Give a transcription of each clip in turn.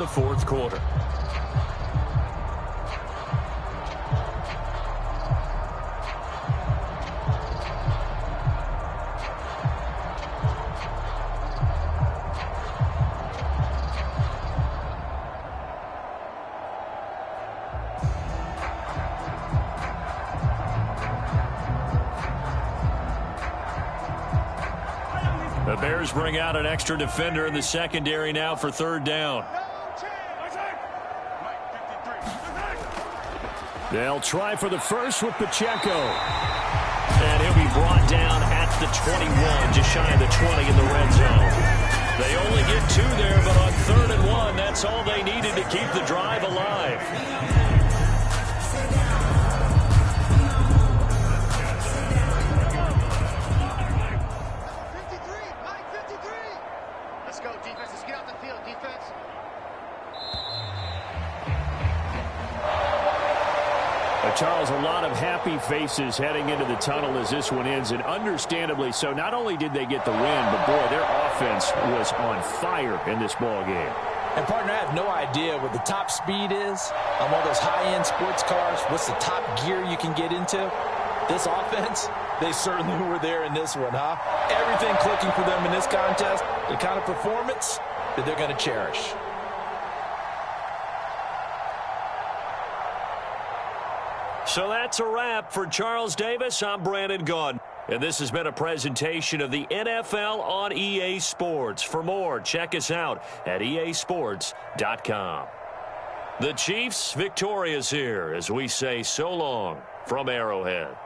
The fourth quarter. The Bears bring out an extra defender in the secondary now for third down. They'll try for the first with Pacheco. And he'll be brought down at the 21, just shy of the 20 in the red zone. They only get two there, but on 3rd and 1, that's all they needed to keep the drive alive. Charles, a lot of happy faces heading into the tunnel as this one ends, and understandably so. Not only did they get the win, but, boy, their offense was on fire in this ball game. And, partner, I have no idea what the top speed is on one of those high-end sports cars. What's the top gear you can get into? This offense, they certainly were there in this one, huh? Everything clicking for them in this contest, the kind of performance that they're going to cherish. So that's a wrap for Charles Davis. I'm Brandon Gaudin. And this has been a presentation of the NFL on EA Sports. For more, check us out at easports.com. The Chiefs victorious here as we say so long from Arrowhead.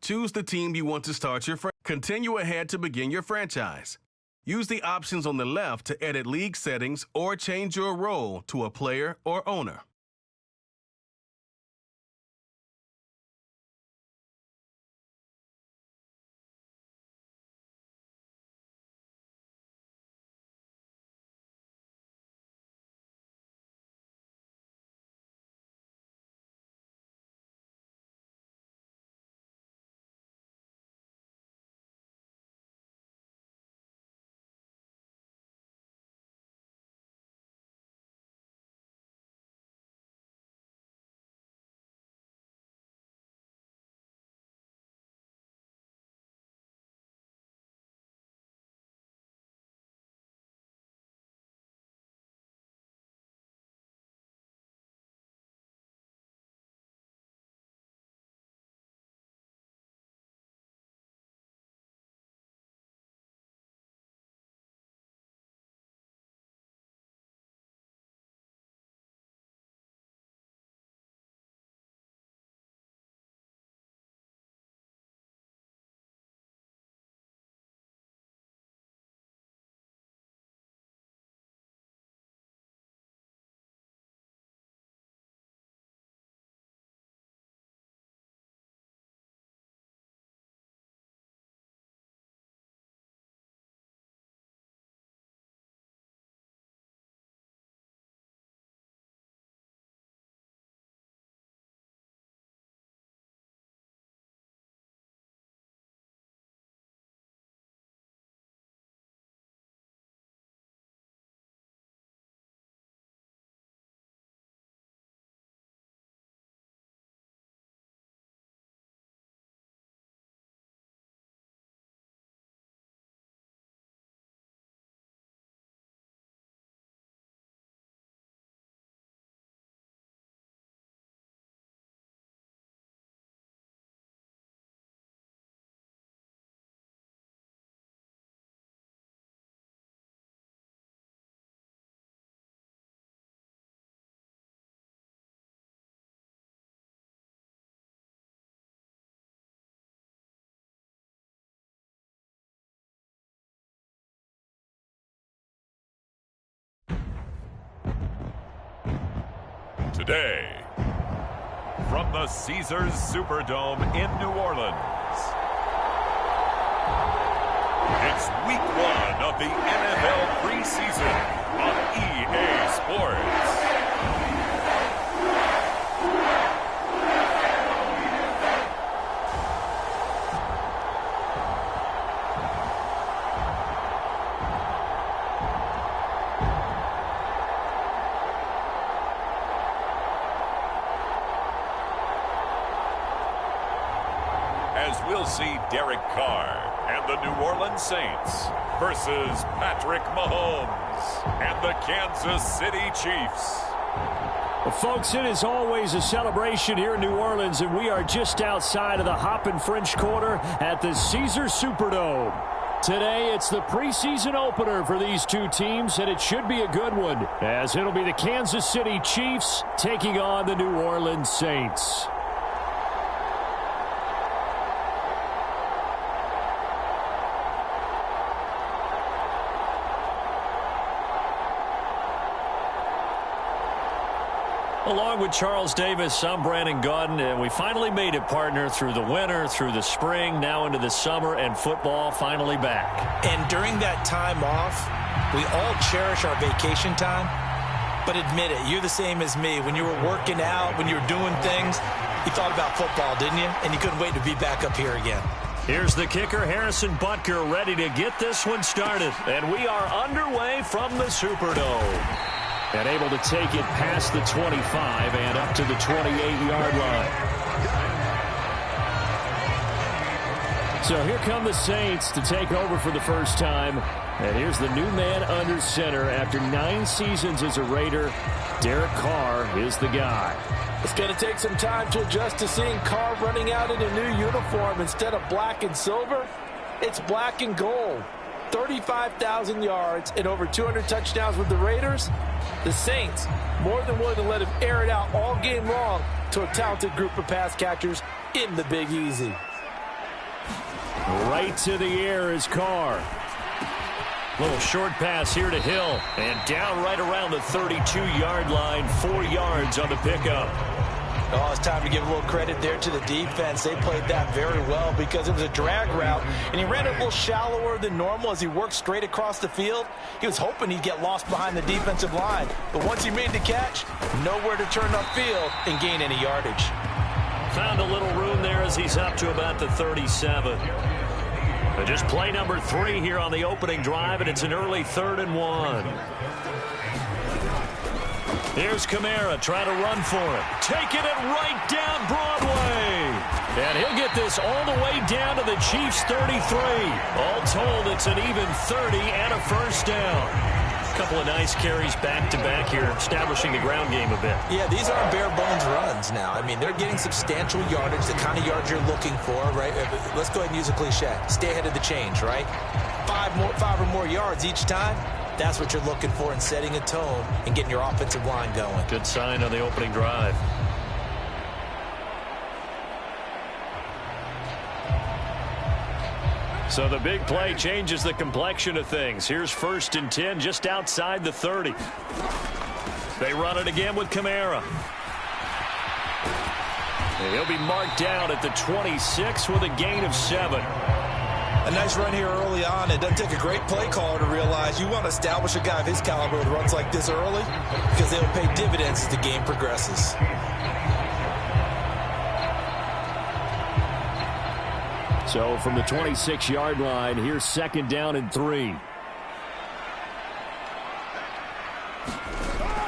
Choose the team you want to start your franchise. Continue ahead to begin your franchise. Use the options on the left to edit league settings or change your role to a player or owner. today. From the Caesars Superdome in New Orleans, it's week 1 of the NFL preseason on EA Sports. As we'll see Derek Carr and the New Orleans Saints versus Patrick Mahomes and the Kansas City Chiefs. Well, folks, it is always a celebration here in New Orleans, and we are just outside of the Hoppin' French Quarter at the Caesars Superdome. Today, it's the preseason opener for these two teams, and it should be a good one, as it'll be the Kansas City Chiefs taking on the New Orleans Saints. Along with Charles Davis, I'm Brandon Gaudin, and we finally made it, partner, through the winter, through the spring, now into the summer, and football finally back. And during that time off, we all cherish our vacation time. But admit it, you're the same as me. When you were working out, when you were doing things, you thought about football, didn't you? And you couldn't wait to be back up here again. Here's the kicker, Harrison Butker, ready to get this one started. And we are underway from the Superdome. And able to take it past the 25 and up to the 28-yard line. So here come the Saints to take over for the first time. And here's the new man under center after 9 seasons as a Raider. Derek Carr is the guy. It's going to take some time to adjust to seeing Carr running out in a new uniform. Instead of black and silver, it's black and gold. 35,000 yards and over 200 touchdowns with the Raiders. The Saints more than willing to let him air it out all game long to a talented group of pass catchers in the Big Easy. Right to the air is Carr. Little short pass here to Hill. And down right around the 32-yard line. 4 yards on the pickup. Oh, it's time to give a little credit there to the defense. They played that very well because it was a drag route, and he ran it a little shallower than normal as he worked straight across the field. He was hoping he'd get lost behind the defensive line, but once he made the catch, nowhere to turn upfield and gain any yardage. Found a little room there as he's up to about the 37. But just play number 3 here on the opening drive, and it's an early 3rd and 1. Here's Kamara trying to run for it. Taking it right down Broadway. And he'll get this all the way down to the Chiefs' 33. All told, it's an even 30 and a first down. A couple of nice carries back-to-back here, establishing the ground game a bit. Yeah, these aren't bare-bones runs now. I mean, they're getting substantial yardage, the kind of yards you're looking for, right? Let's go ahead and use a cliche. Stay ahead of the change, right? 5 or more yards each time. That's what you're looking for in setting a tone and getting your offensive line going. Good sign on the opening drive. So the big play changes the complexion of things. Here's 1st and 10 just outside the 30. They run it again with Kamara. And he'll be marked down at the 26 with a gain of 7. A nice run here early on. It doesn't take a great play caller to realize you want to establish a guy of his caliber with runs like this early because they'll pay dividends as the game progresses. So from the 26-yard line, here's 2nd down and 3.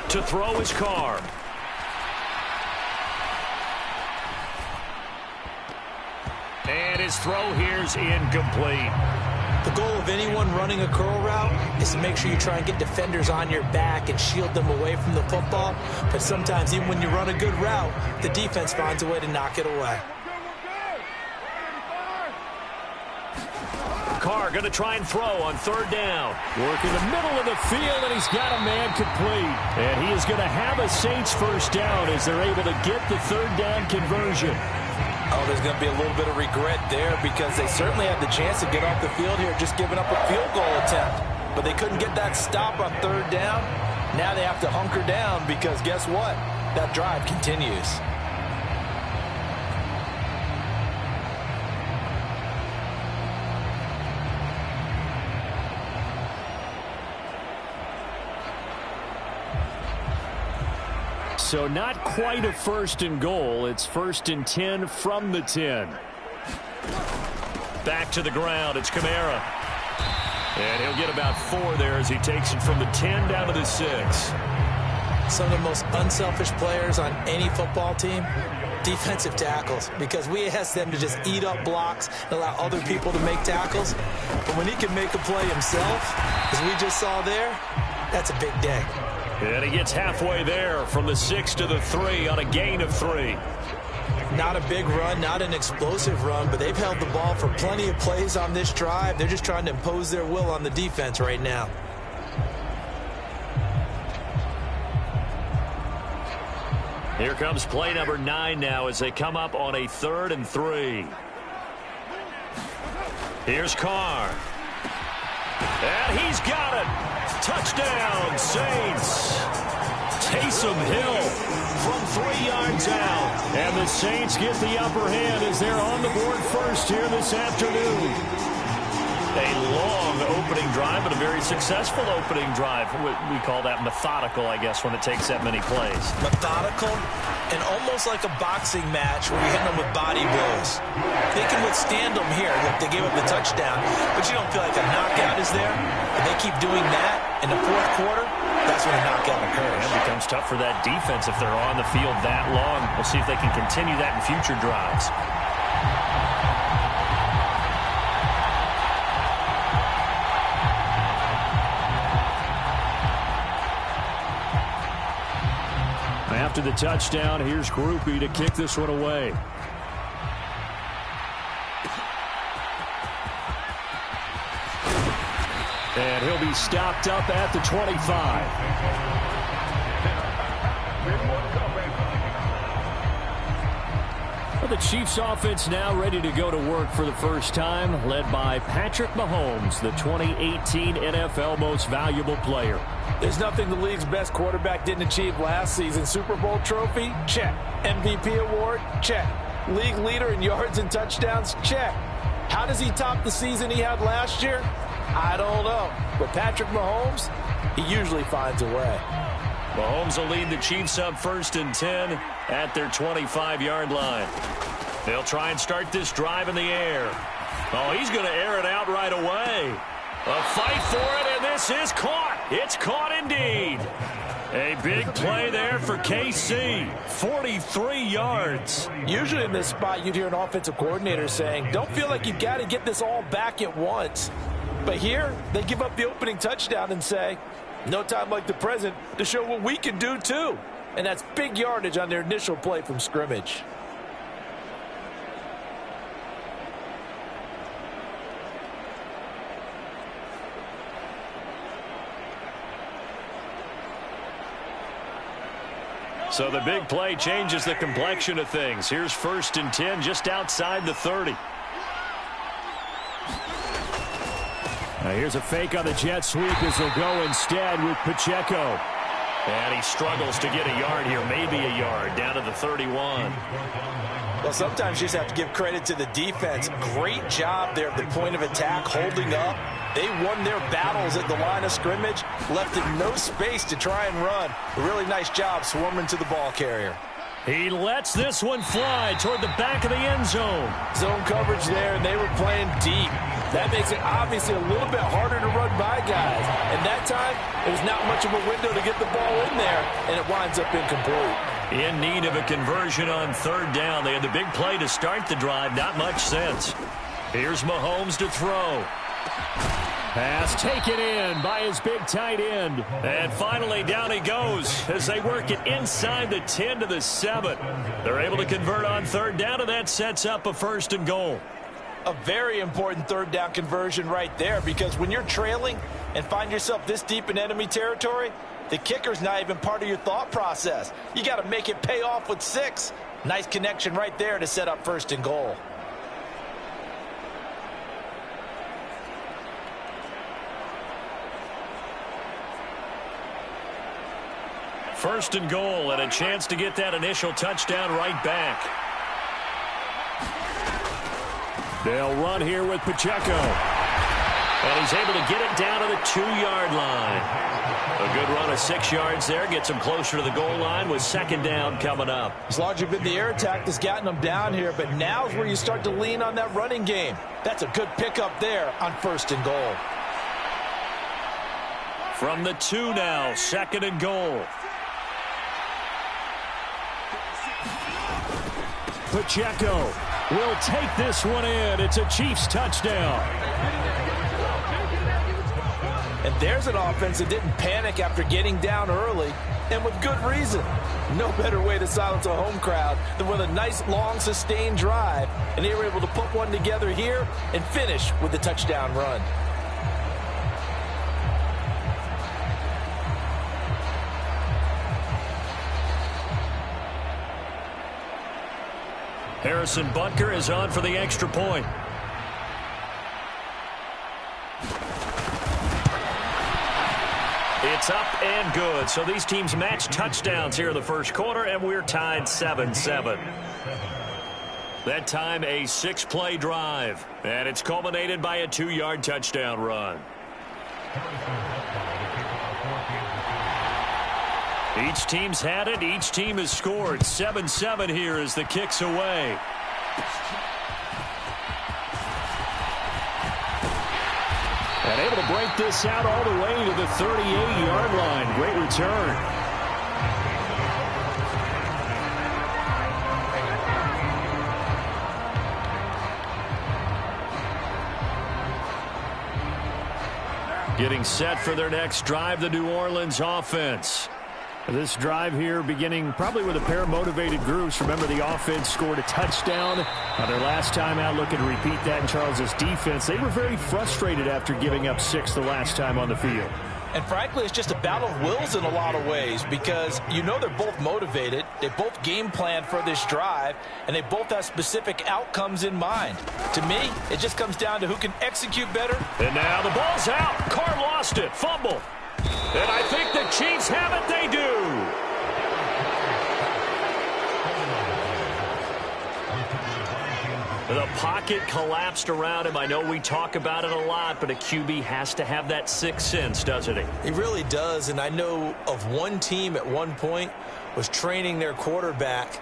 To throw is Carr. And his throw here's incomplete. The goal of anyone running a curl route is to make sure you try and get defenders on your back and shield them away from the football. But sometimes even when you run a good route, the defense finds a way to knock it away. Carr going to try and throw on 3rd down. Working the middle of the field, and he's got a man complete. And he is going to have a Saints first down as they're able to get the 3rd down conversion. Oh, there's going to be a little bit of regret there because they certainly had the chance to get off the field here, just giving up a field goal attempt. But they couldn't get that stop on 3rd down. Now they have to hunker down because guess what? that drive continues. So not quite a 1st and goal. It's 1st and 10 from the 10. Back to the ground. It's Kamara. And he'll get about 4 there as he takes it from the 10 down to the 6. Some of the most unselfish players on any football team, defensive tackles, because we ask them to just eat up blocks and allow other people to make tackles. But when he can make a play himself, as we just saw there, that's a big day. And he gets halfway there from the 6 to the 3 on a gain of 3. Not a big run, not an explosive run, but they've held the ball for plenty of plays on this drive. They're just trying to impose their will on the defense right now. Here comes play number 9 now as they come up on a 3rd and 3. Here's Carr. And he's got it. Touchdown, Saints. Taysom Hill from 3 yards out. And the Saints get the upper hand as they're on the board first here this afternoon. A long opening drive, but a very successful opening drive. We call that methodical, I guess, when it takes that many plays. Methodical and almost like a boxing match where you hit them with body blows. They can withstand them here. Look, they gave up the touchdown, but you don't feel like a knockout is there. If they keep doing that in the 4th quarter, that's when a knockout occurs. It becomes tough for that defense if they're on the field that long. We'll see if they can continue that in future drives. After the touchdown, here's Groupie to kick this one away. And he'll be stopped up at the 25. Well, the Chiefs offense now ready to go to work for the first time, led by Patrick Mahomes, the 2018 NFL Most Valuable Player. There's nothing the league's best quarterback didn't achieve last season. Super Bowl trophy? Check. MVP award? Check. League leader in yards and touchdowns? Check. How does he top the season he had last year? I don't know. But Patrick Mahomes, he usually finds a way. Mahomes will lead the Chiefs up 1st and 10 at their 25-yard line. They'll try and start this drive in the air. Oh, he's going to air it out right away. A fight for it, and this is caught. It's caught indeed. A big play there for KC. 43 yards. Usually in this spot, you'd hear an offensive coordinator saying, don't feel like you've got to get this all back at once. But here, they give up the opening touchdown and say, no time like the present to show what we can do too. And that's big yardage on their initial play from scrimmage. So the big play changes the complexion of things. Here's 1st and 10 just outside the 30. Now here's a fake on the jet sweep as they'll go instead with Pacheco. And he struggles to get a yard here, maybe a yard, down to the 31. Well, sometimes you just have to give credit to the defense. Great job there at the point of attack, holding up. They won their battles at the line of scrimmage, left in no space to try and run. A really nice job swarming to the ball carrier. He lets this one fly toward the back of the end zone. Zone coverage there, and they were playing deep. That makes it obviously a little bit harder to run by guys. And that time, there's not much of a window to get the ball in there, and it winds up incomplete. In need of a conversion on 3rd down. They had the big play to start the drive. Not much sense. Here's Mahomes to throw. Pass taken in by his big tight end. And finally down he goes as they work it inside the 10 to the 7. They're able to convert on 3rd down, and that sets up a 1st and goal. A very important 3rd down conversion right there, because when you're trailing and find yourself this deep in enemy territory, the kicker's not even part of your thought process. You got to make it pay off with 6. Nice connection right there to set up 1st and goal. First and goal, and a chance to get that initial touchdown right back. They'll run here with Pacheco. And he's able to get it down to the 2-yard line. A good run of 6 yards there. Gets him closer to the goal line with second down coming up. It's largely been the air attack that's gotten them down here, but now's where you start to lean on that running game. That's a good pickup there on first and goal. From the 2 now, second and goal. Pacheco will take this one in. It's a Chiefs touchdown. And there's an offense that didn't panic after getting down early, and with good reason. No better way to silence a home crowd than with a nice, long, sustained drive. And they were able to put one together here and finish with the touchdown run. Harrison Butker is on for the extra point. It's up and good. So these teams match touchdowns here in the first quarter, and we're tied 7-7. That time a 6-play drive, and it's culminated by a 2-yard touchdown run. Each team's had it. Each team has scored. 7-7 here as the kick's away. And able to break this out all the way to the 38-yard line. Great return. Getting set for their next drive, the New Orleans offense. This drive here beginning probably with a pair of motivated groups. Remember, the offense scored a touchdown on their last time out, looking to repeat that in Charles' defense. They were very frustrated after giving up 6 the last time on the field. And frankly, it's just a battle of wills in a lot of ways, because you know they're both motivated, they both game plan for this drive, and they both have specific outcomes in mind. To me, it just comes down to who can execute better. And now the ball's out. Carr lost it. Fumble. And I think the Chiefs have it. They do. The pocket collapsed around him. I know we talk about it a lot, but a QB has to have that sixth sense, doesn't he? He really does, and I know of one team at one point was training their quarterback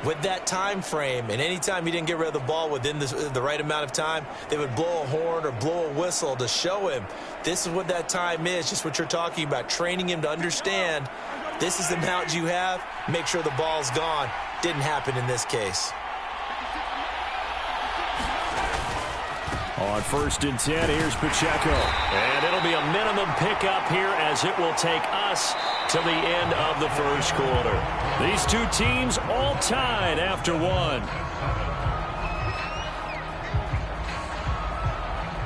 with that time frame, and anytime he didn't get rid of the ball within the right amount of time, they would blow a horn or blow a whistle to show him this is what that time is, just what you're talking about, training him to understand this is the amount you have, make sure the ball's gone. Didn't happen in this case. On 1st and 10, here's Pacheco. And it'll be a minimum pickup here as it will take us to the end of the first quarter. These two teams all tied after one.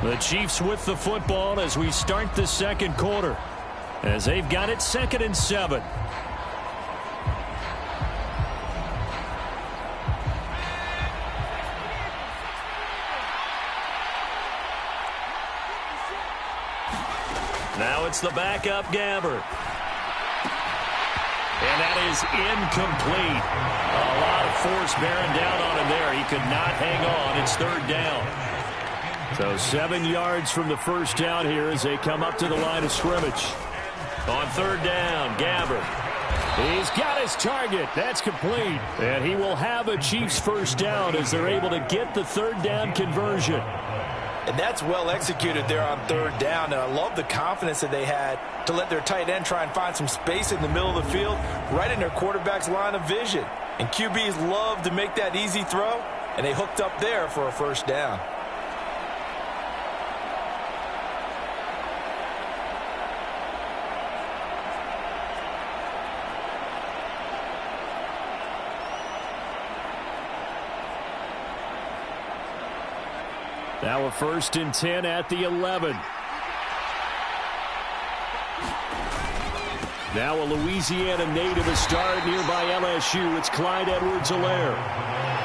The Chiefs with the football as we start the second quarter, as they've got it 2nd and 7. Now it's the backup, Gabbert. And that is incomplete. A lot of force bearing down on him there. He could not hang on. It's 3rd down. So 7 yards from the first down here as they come up to the line of scrimmage. On 3rd down, Gabbert. He's got his target. That's complete. And he will have a Chiefs first down as they're able to get the 3rd down conversion. And that's well executed there on 3rd down. And I love the confidence that they had to let their tight end try and find some space in the middle of the field, right in their quarterback's line of vision. And QBs love to make that easy throw, and they hooked up there for a first down. Now a 1st and 10 at the 11. Now a Louisiana native, a star nearby LSU. It's Clyde Edwards-Helaire.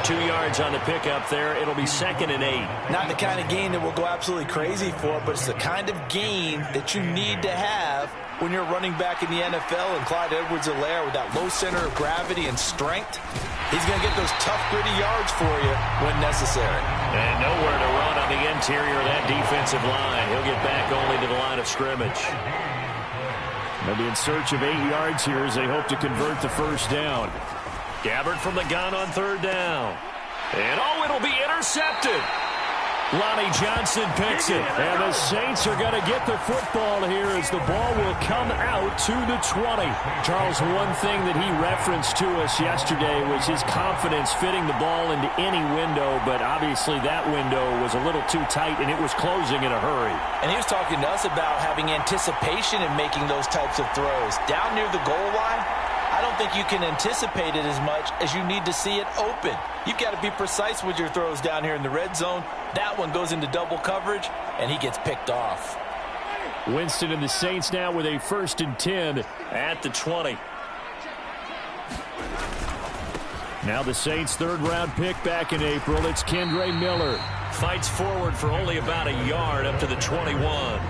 2 yards on the pickup there. It'll be 2nd and 8. Not the kind of gain that we'll go absolutely crazy for, but it's the kind of gain that you need to have when you're running back in the NFL, and Clyde Edwards-Helaire with that low center of gravity and strength, he's going to get those tough, gritty yards for you when necessary. And nowhere to run on the interior of that defensive line. He'll get back only to the line of scrimmage. They'll be in search of 8 yards here as they hope to convert the first down. Gabbert from the gun on third down. And it'll be intercepted. Lonnie Johnson picks it. And the Saints are going to get the football here as the ball will come out to the 20. Charles, one thing that he referenced to us yesterday was his confidence fitting the ball into any window, but obviously that window was a little too tight, and it was closing in a hurry. And he was talking to us about having anticipation in making those types of throws. Down near the goal line, I don't think you can anticipate it as much as you need to see it open. You've got to be precise with your throws down here in the red zone. That one goes into double coverage, and he gets picked off. Winston and the Saints now with a 1st and 10 at the 20. Now the Saints' 3rd-round pick back in April. It's Kendre Miller. Fights forward for only about a yard up to the 21.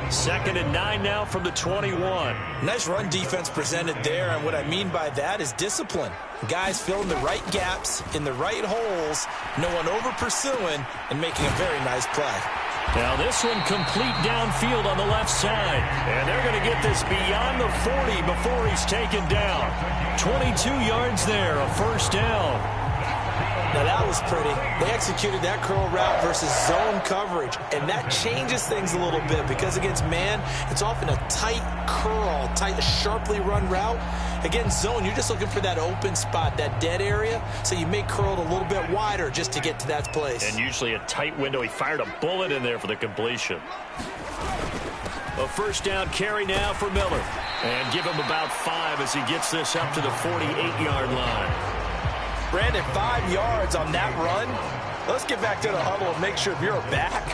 2nd and 9 now from the 21. Nice run defense presented there, and what I mean by that is discipline. Guys filling the right gaps in the right holes, no one over pursuing, and making a very nice play. Now this one complete downfield on the left side. And they're going to get this beyond the 40 before he's taken down. 22 yards there, a first down. Now that was pretty. They executed that curl route versus zone coverage, and that changes things a little bit because against man, it's often a tight curl, tight, sharply run route. Against zone, you're just looking for that open spot, that dead area, so you may curl it a little bit wider just to get to that place. And usually a tight window. He fired a bullet in there for the completion. A first down carry now for Miller. And give him about 5 as he gets this up to the 48-yard line. Brandon, 5 yards on that run. Let's get back to the huddle and make sure if you're back,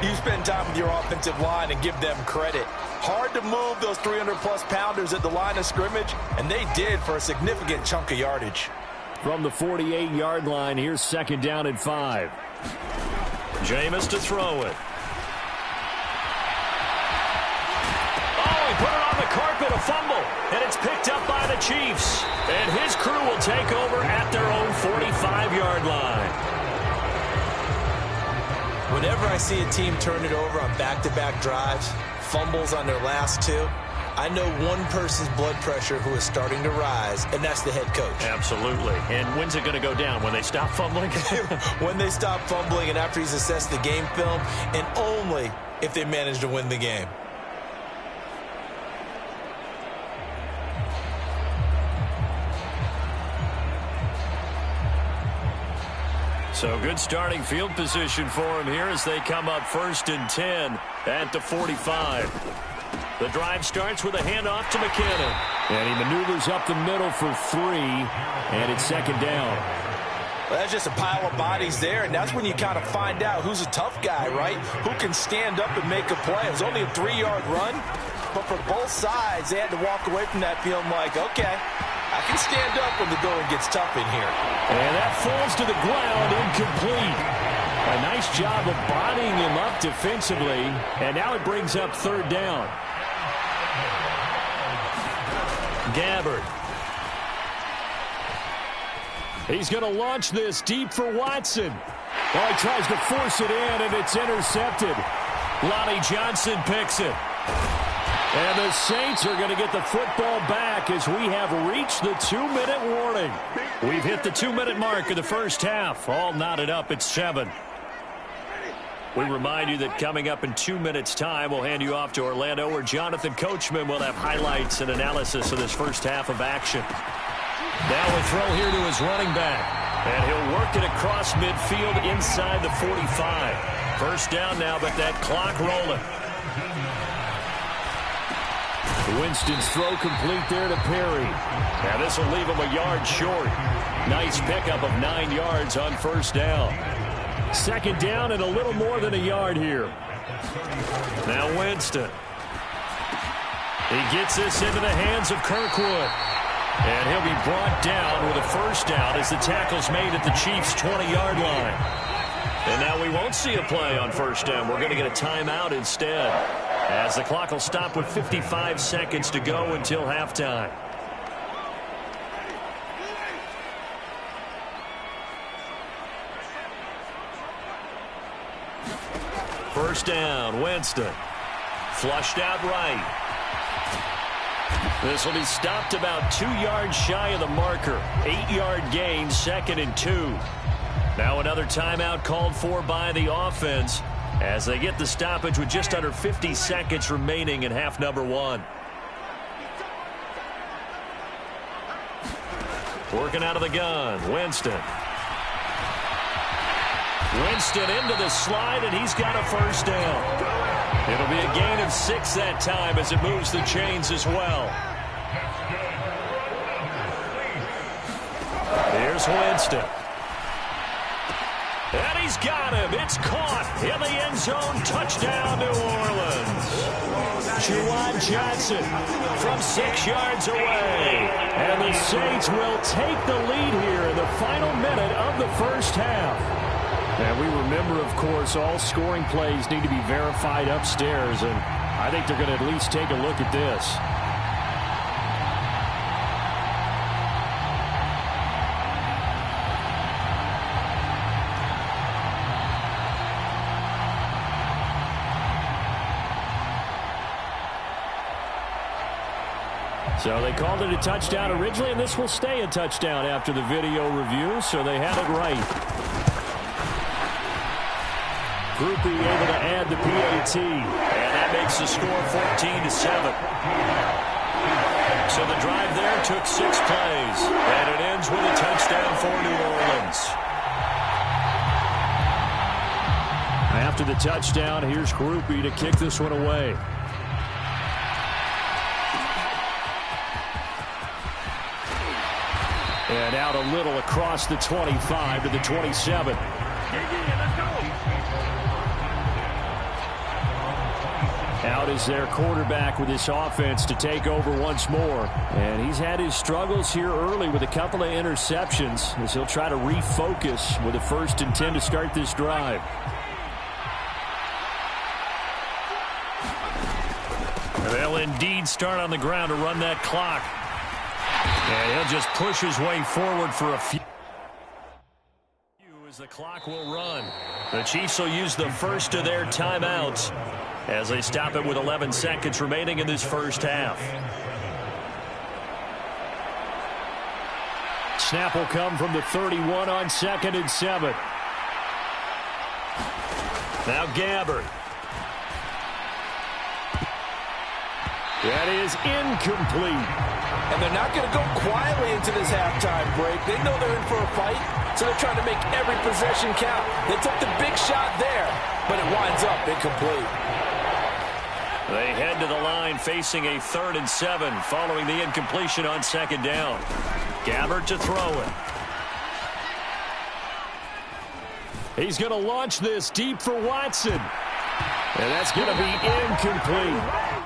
you spend time with your offensive line and give them credit. Hard to move those 300-plus pounders at the line of scrimmage, and they did for a significant chunk of yardage. From the 48-yard line, here's 2nd down and 5. Jameis to throw it. Oh, he put it on the carpet, a fumble, and it's picked up by the Chiefs. And his crew will take over at their own 45-yard line. Whenever I see a team turn it over on back-to-back drives, fumbles on their last 2, I know one person's blood pressure who is starting to rise, and that's the head coach. Absolutely. And when's it going to go down? When they stop fumbling? When they stop fumbling and after he's assessed the game film, and only if they manage to win the game. So good starting field position for him here as they come up 1st and 10 at the 45. The drive starts with a handoff to McKinnon. And he maneuvers up the middle for 3, and it's 2nd down. Well, that's just a pile of bodies there, and that's when you kind of find out who's a tough guy, right? Who can stand up and make a play. It was only a 3-yard run, but for both sides, they had to walk away from that feeling like, okay, I can stand up when the going gets tough in here. And that falls to the ground, incomplete. A nice job of bodying him up defensively, and now it brings up 3rd down. Gabbert. He's going to launch this deep for Watson. Oh, he tries to force it in, and it's intercepted. Lonnie Johnson picks it. And the Saints are going to get the football back as we have reached the 2-minute warning. We've hit the 2-minute mark of the first half. All knotted up at 7. We remind you that coming up in 2 minutes' time, we'll hand you off to Orlando, where Jonathan Coachman will have highlights and analysis of this first half of action. Now a throw here to his running back. And he'll work it across midfield inside the 45. First down now, but that clock rolling. Winston's throw complete there to Perry. Now this will leave him a yard short. Nice pickup of 9 yards on first down. 2nd down and a little more than a yard here. Now Winston. He gets this into the hands of Kirkwood. And he'll be brought down with a first down as the tackle's made at the Chiefs' 20-yard line. And now we won't see a play on first down. We're going to get a timeout instead. as the clock will stop with 55 seconds to go until halftime. First down, Winston. Flushed out right. This will be stopped about 2 yards shy of the marker. 8-yard gain, 2nd and 2. Now another timeout called for by the offense as they get the stoppage with just under 50 seconds remaining in half number 1. Working out of the gun, Winston. Winston into the slide, and he's got a first down. It'll be a gain of 6 that time as it moves the chains as well. Here's Winston. And he's got him. It's caught in the end zone. Touchdown, New Orleans. Juwan Johnson from 6 yards away. And the Saints will take the lead here in the final minute of the first half. And we remember, of course, all scoring plays need to be verified upstairs. And I think they're going to at least take a look at this. So they called it a touchdown originally, and this will stay a touchdown after the video review, so they had it right. Groupie able to add the PAT, and that makes the score 14-7. So the drive there took 6 plays, and it ends with a touchdown for New Orleans. After the touchdown, here's Groupie to kick this one away. And out a little across the 25 to the 27. Out is their quarterback with this offense to take over once more. And he's had his struggles here early with a couple of interceptions as he'll try to refocus with a 1st and 10 to start this drive. They'll indeed start on the ground to run that clock. And he'll just push his way forward for a few as the clock will run. The Chiefs will use the first of their timeouts as they stop it with 11 seconds remaining in this first half. Snap will come from the 31 on 2nd and 7. Now Gabbert. That is incomplete. And they're not going to go quietly into this halftime break. They know they're in for a fight, so they're trying to make every possession count. They took the big shot there, but it winds up incomplete. They head to the line facing a 3rd and 7 following the incompletion on 2nd down. Gabbert to throw it. He's going to launch this deep for Watson. And that's going to be incomplete.